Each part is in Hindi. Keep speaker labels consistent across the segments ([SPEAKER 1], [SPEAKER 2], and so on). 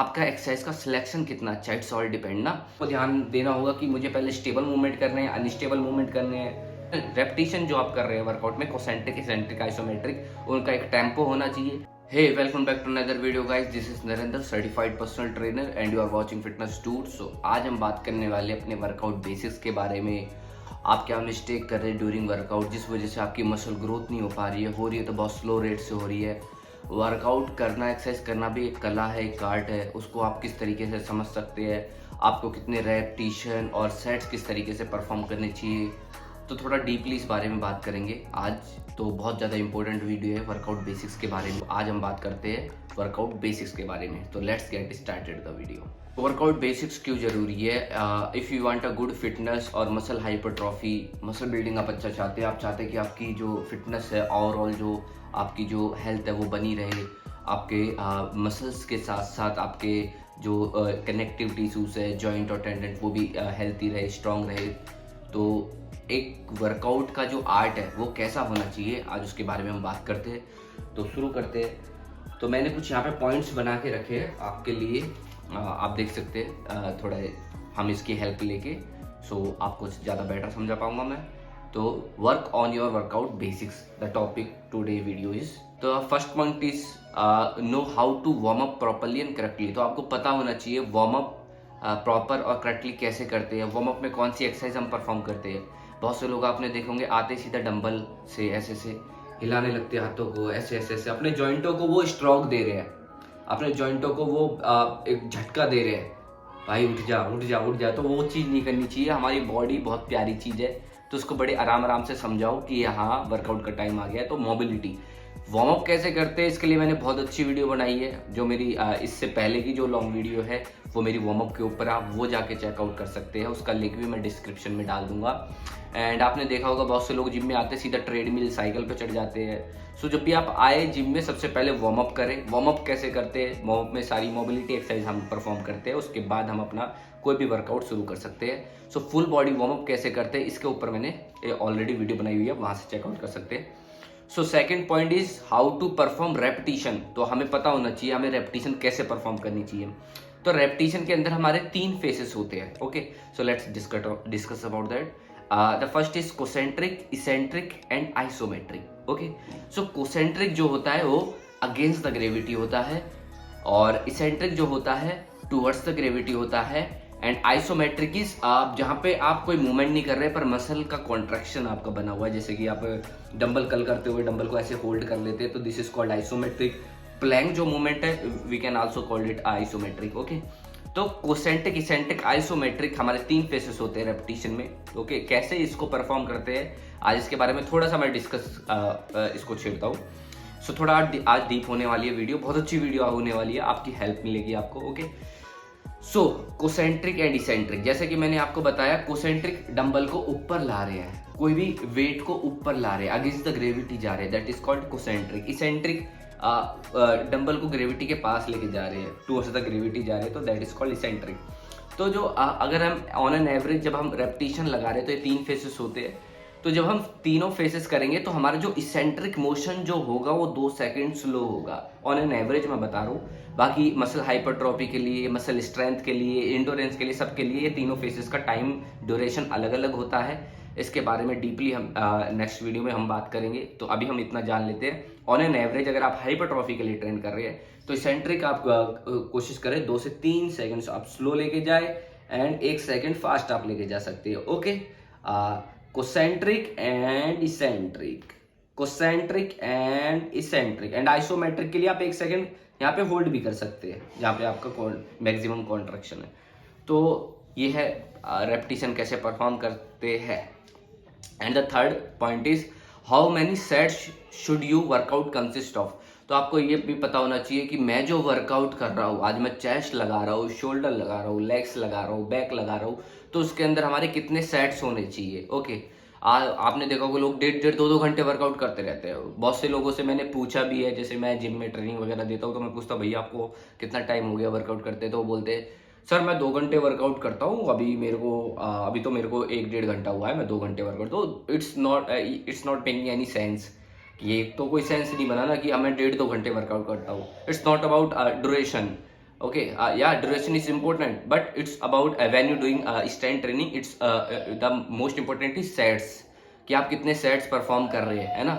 [SPEAKER 1] आपका एक्सरसाइज का सिलेक्शन कितना अच्छा है, इट्स ऑल डिपेंड ना। तो ध्यान देना होगा कि मुझे पहले स्टेबल मूवमेंट करने हैं, अनस्टेबल मूवमेंट करने हैं। रेपिटेशन जो आप कर रहे हैं वर्कआउट में, कोसेंट्रिक, इसेंट्रिक, आइसोमेट्रिक, उनका एक टेम्पो होना चाहिए। Hey, welcome back to another video guys, this is Narendra, certified personal trainer and you are watching fitness tour. So आज हम बात करने वाले अपने वर्कआउट बेसिक्स के बारे में। आप क्या मिस्टेक कर रहे हैं ड्यूरिंग वर्कआउट, जिस वजह से आपकी मसल ग्रोथ नहीं हो पा रही है, हो रही है तो बहुत स्लो रेट से हो रही है। वर्कआउट करना, एक्सरसाइज करना भी एक कला है, एक आर्ट है। उसको आप किस तरीके से समझ सकते हैं, आपको कितने रेपिटेशन और सेट्स किस तरीके से परफॉर्म करने चाहिए, तो थोड़ा डीपली इस बारे में बात करेंगे आज। तो बहुत ज़्यादा इंपॉर्टेंट वीडियो है वर्कआउट बेसिक्स के बारे में। आज हम बात करते हैं वर्कआउट बेसिक्स के बारे में। तो let's get started the video. Workout basics क्यों जरूरी है? If you want a good fitness और मसल हाइपरट्रॉफी, मसल बिल्डिंग आप अच्छा चाहते हैं, आप चाहते हैं कि आपकी जो फिटनेस है, ओवरऑल जो आपकी जो हेल्थ है वो बनी रहे, आपके मसल्स के साथ साथ आपके जो कनेक्टिव टिश्यूज है, जॉइंट और टेंडन, वो भी हेल्थी रहे, स्ट्रांग रहे। तो एक वर्कआउट का जो आर्ट है वो कैसा होना चाहिए, आज उसके बारे में हम बात करते हैं। तो शुरू करते हैं। तो मैंने कुछ यहाँ पे पॉइंट्स बना के रखे हैं आपके लिए, आप देख सकते हैं थोड़ा हम इसकी हेल्प लेके, सो आपको ज़्यादा बेटर समझा पाऊंगा मैं। तो work on your workout basics, the topic today video is. तो first point is know how to warm up properly and correctly. तो आपको पता होना चाहिए वार्म अप प्रॉपर और करेक्टली कैसे करते हैं, वार्म अप में कौन सी एक्सरसाइज हम परफॉर्म करते हैं। बहुत से लोग आपने देखे होंगे आते सीधा डंबल से ऐसे से हिलाने लगते हैं हाथों को, ऐसे ऐसे ऐसे अपने जॉइंटों को वो स्ट्रोक दे रहे हैं, अपने जॉइंटों को वो एक झटका दे रहे हैं, भाई उठ जा उठ जा उठ जा। तो वो चीज़ नहीं करनी चाहिए। हमारी बॉडी बहुत प्यारी चीज़ है, तो उसको बड़े आराम आराम से समझाओ कि हाँ वर्कआउट का टाइम आ गया है। तो मोबिलिटी वार्म अप कैसे करते हैं, इसके लिए मैंने बहुत अच्छी वीडियो बनाई है, जो मेरी इससे पहले की जो लॉन्ग वीडियो है वो मेरी वार्म अप के ऊपर, आप वो जाके चेकआउट कर सकते हैं। उसका लिंक भी मैं डिस्क्रिप्शन में डाल दूंगा। एंड आपने देखा होगा बहुत से लोग जिम में आते सीधा ट्रेडमिल, साइकिल पे चढ़ जाते हैं। सो जब भी आप आए जिम में, सबसे पहले वार्म अप करें। वार्म अप कैसे करते हैं? वार्म अप में सारी मोबिलिटी एक्सरसाइज हम परफॉर्म करते हैं, उसके बाद हम अपना कोई भी वर्कआउट शुरू कर सकते हैं। So full body warm up कैसे करते हैं, इसके ऊपर मैंने ऑलरेडी वीडियो बनाई हुई है, वहां से चेकआउट कर सकते हैं। So second point is how to perform repetition. तो हमें पता होना चाहिए हमें रेपिटेशन कैसे परफॉर्म करनी चाहिए। तो रेपिटेशन के अंदर हमारे 3 फेसेस होते हैं। Okay, so let's discuss about that. The first is concentric, eccentric and isometric. Okay, so concentric जो होता है वो अगेंस्ट द ग्रेविटी होता है, और इसेंट्रिक जो होता है टूवर्ड्स द ग्रेविटी होता है, एंड आइसोमेट्रिक इज आप जहाँ पे आप कोई मूवमेंट नहीं कर रहे पर मसल का कॉन्ट्रैक्शन आपका बना हुआ है, जैसे कि आप डंबल कल करते हुए डंबल को ऐसे होल्ड कर लेते हैं, तो this is called isometric. Plank जो मूवमेंट है we can also called it isometric. Okay, तो कोसेंट्रिक, इसेंट्रिक, आइसोमेट्रिक हमारे 3 फेसेस होते हैं रेपिटेशन में। ओके, कैसे इसको परफॉर्म करते हैं आज इसके बारे में थोड़ा सा मैं डिस्कस इसको छेड़ता हूँ। सो थोड़ा आज डीप होने वाली है वीडियो, बहुत अच्छी वीडियो होने वाली है, आपकी हेल्प मिलेगी आपको। Okay, so concentric and eccentric, जैसे कि मैंने आपको बताया, कोसेंट्रिक डंबल को ऊपर ला रहे हैं, कोई भी वेट को ऊपर ला रहे हैं, अगेंस्ट द ग्रेविटी जा रहे हैं, that is called concentric. Eccentric dumbbell को ग्रेविटी के पास लेके जा रहे हैं, टूवर्ड्स द ग्रेविटी जा रहे हैं, तो दैट इज कॉल्ड इसेंट्रिक। तो जो अगर हम ऑन एन एवरेज जब हम रेपिटेशन लगा रहे हैं तो ये 3 फेसेस होते हैं। तो जब हम तीनों फेसेस करेंगे तो हमारा जो इसेंट्रिक मोशन जो होगा वो 2 सेकंड स्लो होगा, ऑन एन एवरेज मैं बता रहा हूँ। बाकी मसल हाइपरट्रॉफी के लिए, मसल स्ट्रेंथ के लिए, इंडोरेंस के लिए, सबके लिए ये तीनों फेसेस का टाइम ड्यूरेशन अलग अलग होता है। इसके बारे में डीपली हम नेक्स्ट वीडियो में हम बात करेंगे। तो अभी हम इतना जान लेते हैं, ऑन एन एवरेज अगर आप हाइपरट्रॉफी के लिए ट्रेन कर रहे हैं तो इसेंट्रिक आप कोशिश करें 2 से 3 सेकंड्स आप स्लो लेके जाए, एंड 1 सेकंड फास्ट आप लेके जा सकते हो। Okay, concentric and eccentric, concentric and eccentric, and isometric के लिए आप 1 सेकंड यहाँ पे होल्ड भी कर सकते हैं, जहाँ पे आपका मैक्सिमम कॉन्ट्रैक्शन है। तो ये है रेपिटेशन कैसे परफॉर्म करते हैं। And the third point is how many sets should you workout consist of. तो आपको ये भी पता होना चाहिए कि मैं जो वर्कआउट कर रहा हूँ, आज मैं चेस्ट लगा रहा हूँ, शोल्डर लगा रहा हूँ, लेग्स लगा रहा हूँ, बैक लगा रहा हूँ, तो उसके अंदर हमारे कितने सेट्स होने चाहिए। ओके, आपने देखा होगा लोग 1.5-2 घंटे वर्कआउट करते रहते हैं। बहुत से लोगों से मैंने पूछा भी है, जैसे मैं जिम में ट्रेनिंग वगैरह देता हूँ तो मैं पूछता हूँ भैया आपको कितना टाइम हो गया वर्कआउट करते, तो वो बोलते हैं सर मैं 2 घंटे वर्कआउट करता हूँ, अभी मेरे को अभी तो मेरे को 1-1.5 घंटा हुआ है, मैं 2 घंटे वर्कआउट। तो it's not making any sense. ये तो कोई सेंस नहीं बना ना कि मैं 1.5-2 घंटे वर्कआउट करता हूँ। It's not about duration, Okay, yeah, duration is important, but it's about when you're doing strength training, it's the most important is sets, कि आप कितने सेट्स परफॉर्म कर रहे हैं, है ना।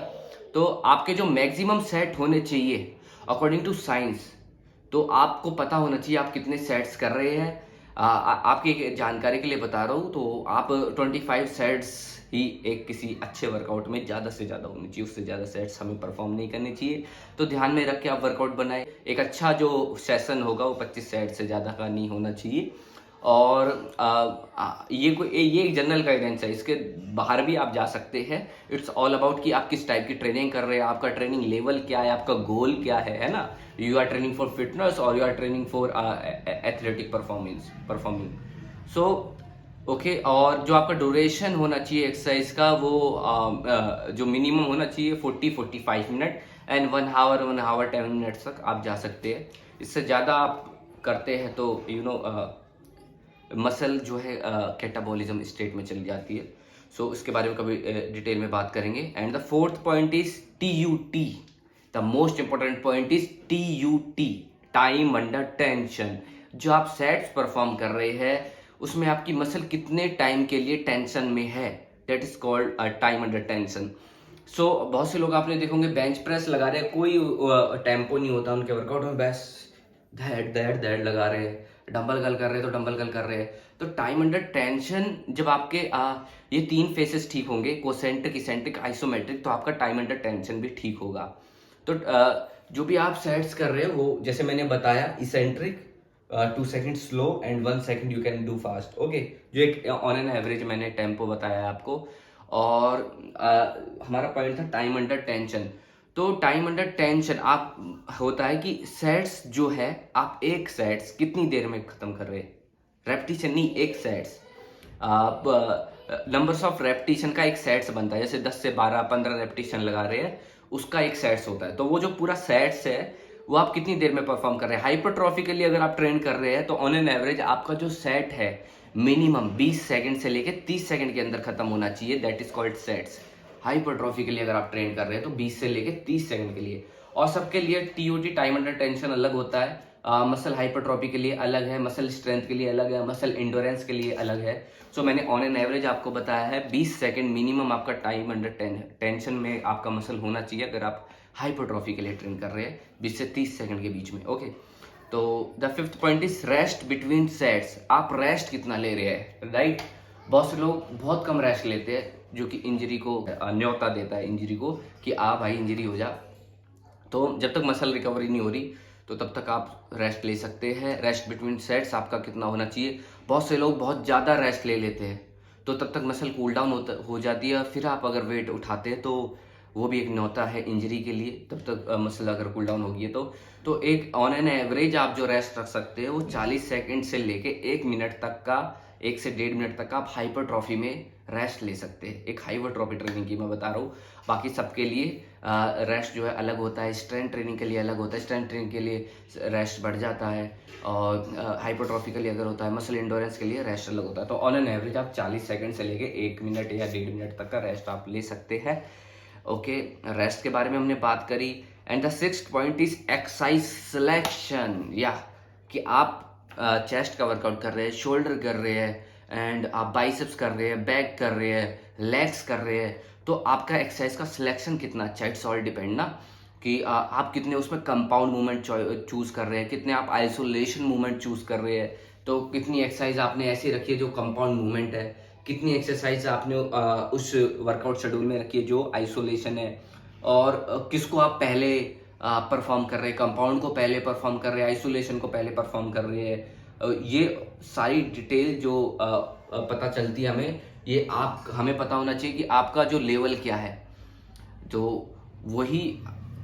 [SPEAKER 1] तो आपके जो मैक्सिमम सेट होने चाहिए अकॉर्डिंग टू साइंस, तो आपको पता होना चाहिए आप कितने सेट्स कर रहे हैं। आपकी एक जानकारी के लिए बता रहा हूँ, तो आप 25 सेट्स ही एक किसी अच्छे वर्कआउट में ज़्यादा से ज़्यादा होनी चाहिए, उससे ज़्यादा सेट्स हमें परफॉर्म नहीं करनी चाहिए। तो ध्यान में रख के आप वर्कआउट बनाएं। एक अच्छा जो सेशन होगा वो 25 सेट से ज़्यादा का नहीं होना चाहिए। और ये एक जनरल गाइडेंस है, इसके बाहर भी आप जा सकते हैं। इट्स ऑल अबाउट कि आप किस टाइप की ट्रेनिंग कर रहे हैं, आपका ट्रेनिंग लेवल क्या है, आपका गोल क्या है ना। You are training for fitness और you are training for athletic performing. So okay, और जो आपका ड्यूरेशन होना चाहिए एक्सरसाइज का, वो जो मिनिमम होना चाहिए 40-45 मिनट, एंड 1 आवर 10 मिनट्स तक आप जा सकते हैं। इससे ज़्यादा आप करते हैं तो मसल जो है कैटाबॉलिज्म स्टेट में चली जाती है। सो इसके बारे में कभी डिटेल में बात करेंगे। And the fourth point is TUT, the most important point is TUT, time under tension. जो आप सेट्स परफॉर्म कर रहे हैं उसमें आपकी मसल कितने टाइम के लिए टेंशन में है, that is called time under tension. So बहुत से लोग आपने देखोगे बेंच प्रेस लगा रहे हैं, कोई टेम्पो नहीं होता उनके वर्कआउट में, बस दैट लगा रहे हैं। डंबल गर्ल कर रहे हैं तो डंबल गर्ल कर रहे हैं। तो टाइम अंडर टेंशन जब आपके ये 3 फेसेस ठीक होंगे, कोसेंट्रिक, इसेंट्रिक, आइसोमेट्रिक, तो आपका टाइम अंडर टेंशन भी ठीक होगा। तो जो भी आप सेट्स कर रहे हो वो जैसे मैंने बताया, eccentric 2 second slow and 1 second you can do fast. Okay, जो एक ऑन एन एवरेज मैंने टेम्पो बताया आपको। और हमारा पॉइंट था टाइम अंडर टेंशन। तो टाइम अंडर टेंशन आप होता है कि सेट्स जो है आप एक सेट्स कितनी देर में खत्म कर रहे हैं, रेपिटेशन नहीं, एक सेट्स। आप नंबर्स ऑफ रेपिटेशन का एक सेट्स बनता है, जैसे 10 से 12 15 रेपिटेशन लगा रहे हैं, उसका एक सेट्स होता है। तो वो जो पूरा सेट्स है वो आप कितनी देर में परफॉर्म कर रहे हैं। हाइपरट्रॉफी के लिए अगर आप ट्रेन कर रहे हैं तो ऑन एन एवरेज आपका जो सेट है मिनिमम 20 सेकंड से लेके 30 सेकंड के अंदर खत्म होना चाहिए, that is called sets. Hypertrophy के लिए अगर आप ट्रेन कर रहे हैं तो 20 से लेके 30 सेकंड के लिए। और सबके लिए TUT, टाइम अंडर टेंशन, अलग होता है। मसल हाइपरट्रॉफी के लिए अलग है, मसल स्ट्रेंथ के लिए अलग है, मसल इंडोरेंस के लिए अलग है। सो मैंने ऑन एन एवरेज आपको बताया है 20 सेकंड मिनिमम आपका टाइम अंडर टेंशन में आपका मसल होना चाहिए अगर आप हाइपरट्रॉफी के लिए ट्रेन कर रहे हैं 20 से 30 सेकंड के बीच में। ओके, तो the fifth point is rest between sets. आप रेस्ट कितना ले रहे हैं, राइट। बहुत से लोग बहुत कम रेस्ट लेते हैं, जो कि इंजरी को न्योता देता है इंजरी को, कि भाई इंजरी हो जा। तो जब तक मसल रिकवरी नहीं हो रही तो तब तक आप रेस्ट ले सकते हैं। रेस्ट बिटवीन सेट्स आपका कितना होना चाहिए। बहुत से लोग बहुत ज़्यादा रेस्ट ले लेते हैं तो तब तक मसल कूल डाउन हो जाती है, फिर आप अगर वेट उठाते हैं तो वो भी एक न्योता है इंजरी के लिए। तब तक मसल अगर कूल डाउन होगी तो एक ऑन एन एवरेज आप जो रेस्ट रख सकते हैं वो 40 सेकंड से लेके 1 मिनट तक का, 1 से 1.5 मिनट तक का आप हाइपरट्रॉफी में रेस्ट ले सकते हैं। एक हाइपरट्रॉफी ट्रेनिंग की मैं बता रहा हूँ, बाकी सबके लिए रेस्ट जो है अलग होता है। स्ट्रेंथ ट्रेनिंग के लिए अलग होता है, स्ट्रेंथ ट्रेनिंग के लिए रेस्ट बढ़ जाता है, और हाइपरट्रॉफी के लिए अगर होता है, मसल इंडोरेंस के लिए रेस्ट अलग होता है। तो ऑन एन एवरेज आप 40 सेकंड से लेके 1 मिनट या 1.5 मिनट तक का रेस्ट आप ले सकते हैं। ओके, रेस्ट के बारे में हमने बात करी। And the sixth point is exercise selection, या कि आप चेस्ट का वर्कआउट कर रहे हैं, शोल्डर कर रहे हैं, एंड आप बाइसेप्स कर रहे हैं, बैक कर रहे हैं, लेग्स कर रहे हैं, तो आपका एक्सरसाइज का सिलेक्शन कितना अच्छा, इट्स ऑल डिपेंड ना, कि आप कितने उसमें कंपाउंड मूवमेंट चूज कर रहे हैं, कितने आप आइसोलेशन मूवमेंट चूज कर रहे हैं। तो कितनी एक्सरसाइज आपने ऐसी रखी है जो कंपाउंड मूवमेंट है, कितनी एक्सरसाइज आपने उस वर्कआउट शेड्यूल में रखी है जो आइसोलेशन है, और किसको आप पहले परफॉर्म कर रहे हैं, कंपाउंड को पहले परफॉर्म कर रहे हैं, आइसोलेशन को पहले परफॉर्म कर रहे हैं। ये सारी डिटेल जो पता चलती है हमें, ये हमें पता होना चाहिए कि आपका जो लेवल क्या है। तो वही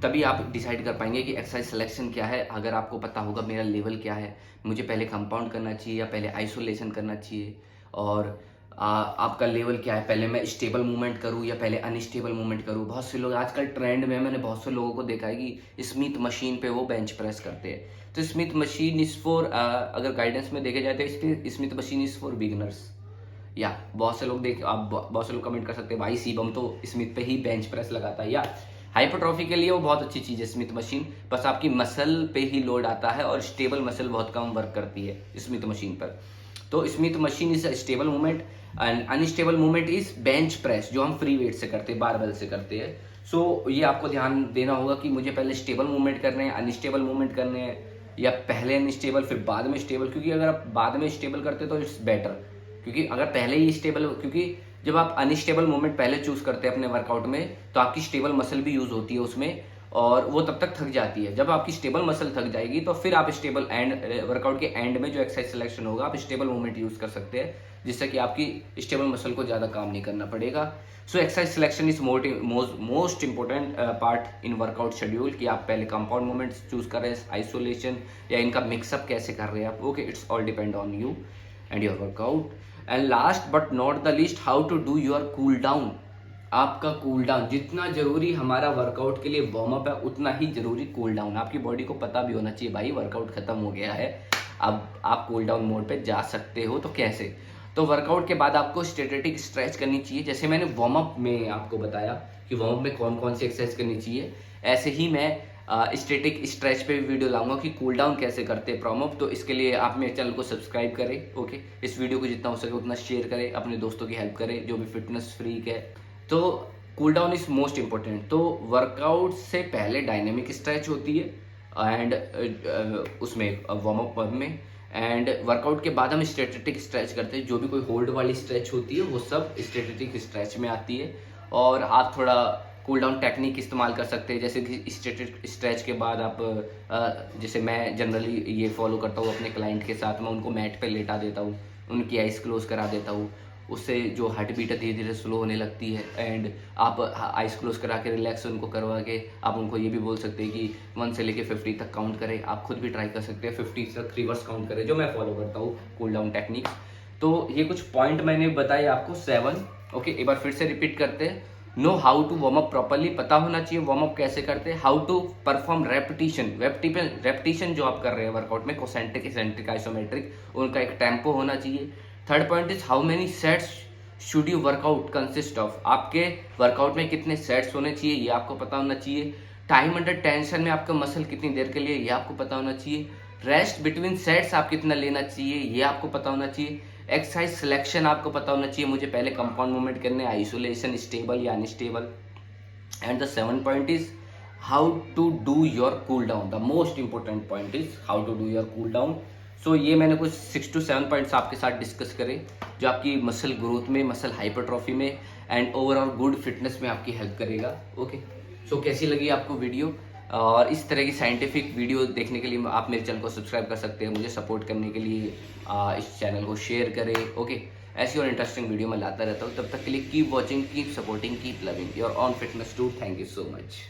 [SPEAKER 1] तभी आप डिसाइड कर पाएंगे कि एक्सरसाइज सिलेक्शन क्या है। अगर आपको पता होगा मेरा लेवल क्या है, मुझे पहले कंपाउंड करना चाहिए या पहले आइसोलेशन करना चाहिए, और आपका लेवल क्या है, पहले मैं स्टेबल मूवमेंट करूं या पहले अनस्टेबल मूवमेंट करूं। बहुत से लोग आजकल ट्रेंड में, मैंने बहुत से लोगों को देखा है कि स्मिथ मशीन पे वो बेंच प्रेस करते हैं। तो स्मिथ मशीन इज फॉर, अगर गाइडेंस में देखे जाए तो Smith machine is for beginners. या बहुत से लोग बहुत से लोग कमेंट कर सकते हैं भाई शिवम तो स्मिथ पे ही बेंच प्रेस लगाता है, या हाइपरट्रॉफी के लिए वो बहुत अच्छी चीज़ है स्मिथ मशीन, बस आपकी मसल पे ही लोड आता है और स्टेबल मसल बहुत कम वर्क करती है स्मिथ मशीन पर। तो Smith machine is stable movement and unstable movement is bench press, जो हम फ्री वेट से करते हैं, बारबेल से करते हैं। सो ये आपको ध्यान देना होगा कि मुझे पहले स्टेबल मूवमेंट करने हैं, अनस्टेबल मूवमेंट करने हैं, या पहले अनस्टेबल फिर बाद में स्टेबल, क्योंकि अगर आप बाद में स्टेबल करते हो तो इट्स बेटर, क्योंकि अगर पहले ही स्टेबल, क्योंकि जब आप अनस्टेबल मूवमेंट पहले चूज करते हैं अपने वर्कआउट में तो आपकी स्टेबल मसल भी यूज होती है उसमें, और वो तब तक थक जाती है। जब आपकी स्टेबल मसल थक जाएगी तो फिर आप स्टेबल एंड वर्कआउट के एंड में जो एक्सरसाइज सिलेक्शन होगा आप स्टेबल मूवमेंट यूज कर सकते हैं, जिससे कि आपकी स्टेबल मसल को ज़्यादा काम नहीं करना पड़ेगा। So exercise selection is most important part in workout schedule, कि आप पहले कंपाउंड मूवमेंट्स चूज कर रहे हैं, आइसोलेशन या इनका मिक्सअप कैसे कर रहे हैं आप। Okay, it's all depend on you and your workout. And last but not the least, how to do your cool down. आपका कूल डाउन जितना जरूरी हमारा वर्कआउट के लिए वार्म अप है, उतना ही जरूरी कूल डाउन। आपकी बॉडी को पता भी होना चाहिए भाई वर्कआउट खत्म हो गया है, अब आप कूल डाउन मोड पे जा सकते हो। तो कैसे? तो वर्कआउट के बाद आपको स्टैटिक स्ट्रेच करनी चाहिए, जैसे मैंने वार्म अप में आपको बताया कि वार्म अप में कौन कौन सी एक्सरसाइज करनी चाहिए, ऐसे ही मैं स्टैटिक स्ट्रेच पे भी वीडियो लाऊंगा कि कूल डाउन कैसे करते हैं वार्म अप। तो इसके लिए आप मेरे चैनल को सब्सक्राइब करें। ओके, इस वीडियो को जितना हो सके उतना शेयर करें, अपने दोस्तों की हेल्प करें जो भी फिटनेस फ्रीक है। तो cool down is most important. तो वर्कआउट से पहले डायनेमिक स्ट्रेच होती है एंड उसमें वार्म अप में, एंड वर्कआउट के बाद हम स्टैटिक स्ट्रेच करते हैं। जो भी कोई होल्ड वाली स्ट्रेच होती है वो सब स्टैटिक स्ट्रेच में आती है। और आप थोड़ा कूल डाउन टेक्निक इस्तेमाल कर सकते हैं, जैसे कि स्टैटिक स्ट्रेच के बाद आप जैसे मैं जनरली ये फॉलो करता हूँ अपने क्लाइंट के साथ, मैं उनको मैट पे लेटा देता हूँ, उनकी आइज क्लोज करा देता हूँ, उससे जो हार्ट बीट है धीरे धीरे स्लो होने लगती है। एंड आप आइज क्लोज करा के रिलैक्स उनको करवा के आप उनको ये भी बोल सकते हैं कि 1 से लेके 50 तक काउंट करें। आप खुद भी ट्राई कर सकते हैं 50 तक रिवर्स काउंट करें, जो मैं फॉलो करता हूँ कूल डाउन टेक्निक्स। तो ये कुछ पॉइंट मैंने बताए आपको 7। ओके, एक बार फिर से रिपीट करते हैं। Know how to warm up properly, पता होना चाहिए वार्म अप कैसे करते हैं। हाउ टू परफॉर्म रेपिटेशन जो आप कर रहे हैं वर्कआउट में, कोसेंट्रिक, इसेंट्रिक, आइसोमेट्रिक, उनका एक टेम्पो होना चाहिए। Third point is how many sets should you workout consist of, आपके वर्कआउट में कितने सेट्स होने चाहिए ये आपको पता होना चाहिए। टाइम अंडर टेंशन में आपका मसल कितनी देर के लिए ये आपको पता होना चाहिए। रेस्ट बिटवीन सेट्स आप कितना लेना चाहिए ये आपको पता होना चाहिए। एक्सरसाइज सिलेक्शन आपको पता होना चाहिए, मुझे पहले कंपाउंड मूवमेंट करने, आइसोलेशन, स्टेबल या unstable. And the 7 point is how to do your cool down. The most important point is how to do your cool down. So ये मैंने कुछ 6 to 7 पॉइंट्स आपके साथ डिस्कस करे, जो आपकी मसल ग्रोथ में, मसल हाइपरट्रॉफी में एंड ओवरऑल गुड फिटनेस में आपकी हेल्प करेगा। ओके, सो कैसी लगी आपको वीडियो? और इस तरह की साइंटिफिक वीडियो देखने के लिए आप मेरे चैनल को सब्सक्राइब कर सकते हैं। मुझे सपोर्ट करने के लिए इस चैनल को शेयर करें। ओके, ऐसी और इंटरेस्टिंग वीडियो मैं लाता रहता हूँ। तब तक के लिए keep watching, keep supporting, keep loving your on fitness too. Thank you so much.